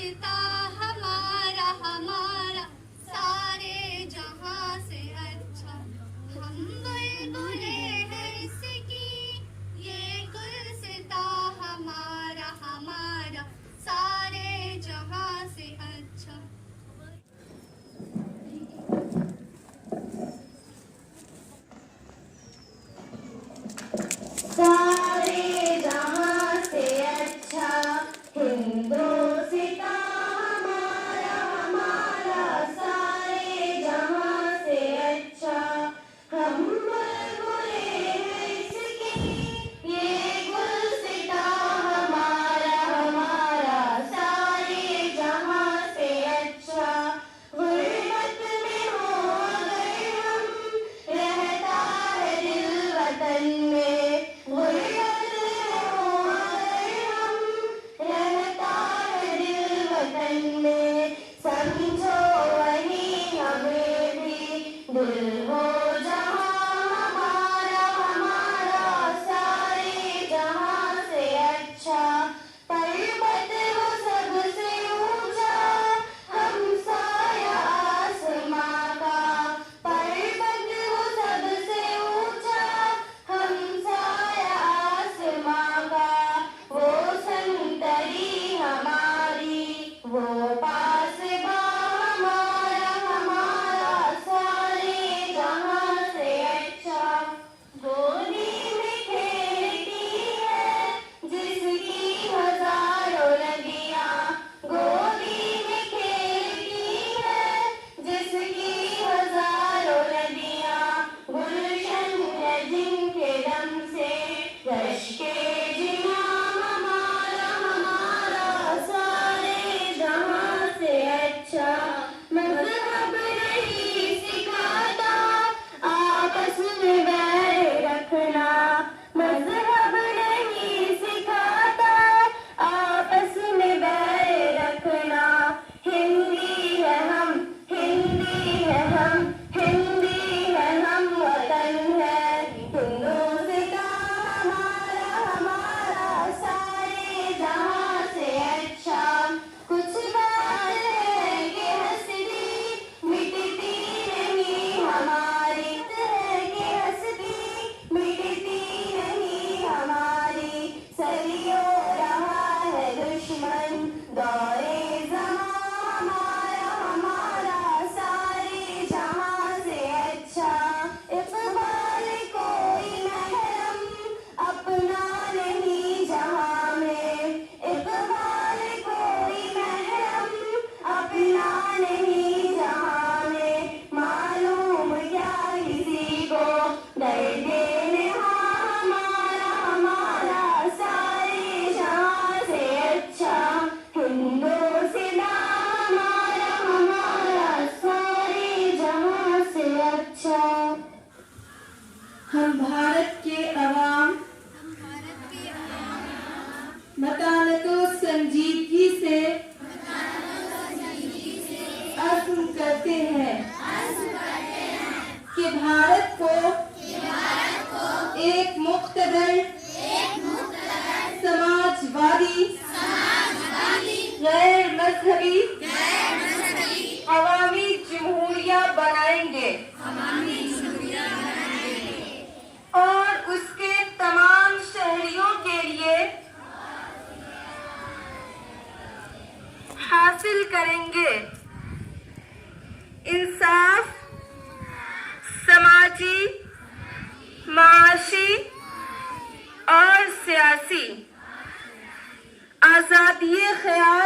सिता हमारा हमारा सारे जहां से अच्छा। हम बुलबुले हैं इसकी ये गुलसिता हमारा हमारा सारे जहां से अच्छा। सारे जहां से अच्छा हिंदोस्तां हमारा हमारा सारे जहां से अच्छा। हम बुलबुले हैं इसकी ये गुलसितां हमारा हमारा सारे जहां से अच्छा। गुर्बत में हो अगर हम रहता है दिल वतन में, गुर्बत में हो अगर हम रहता है दिल वतन में, समझो वही हमें भी दिल हो जहां हमारा हमारा सारे जहां से अच्छा। पर्वत वो सबसे ऊंचा हम साया आसमां का, पर्वत वो सबसे ऊंचा हम साया आसमां का। वो संतरी हमारी वो पासबां हमारा हमारा सारे जहां से अच्छा। गोदी में खेलती है जिसकी हजारों नदियां, गोदी में खेलती है जिसकी हजारों नदियां, गुलशन है जिनके दम से रश्के जिना हमारा हमारा सारे जहां से अच्छा। मज़हब नहीं सिखाता आपस में बैर रखना, मज़हब नहीं सिखाता आपस में बैर रखना। हिंदी है हम हिंदी है हम हिंदी है हम वतन है हिंदोस्तां हमारा हमारा सारे जहां से अच्छा। कुछ बात है कि हंसती मिटती नहीं हमारी, है कि हंसती मिटती नहीं हमारी। सदियों रहा है दुश्मन दौरे ज़मां हमारा हमारा सारे जहां से अच्छा। इक़बाल कोई महरम अपना नहीं जहां में, इक़बाल कोई महरम अपना नहीं जहां में। मालूम क्या किसी को दर्द नेहा हमारा हमारा सारे जहां से अच्छा। हिंदोस्तां हमारा हमारा सारे जहां से अच्छा। हम भारत के अवाम मतानतो संजीदगी से अज़्म करते हैं कि भारत को एक मुक़्तदर समाजवादी गैर मजहबी अवामी जमहूरिया बनाएंगे और उसके तमाम शहरियों के लिए हासिल करेंगे इंसाफ, समाजी, माशी और सियासी आज़ादी ख्याल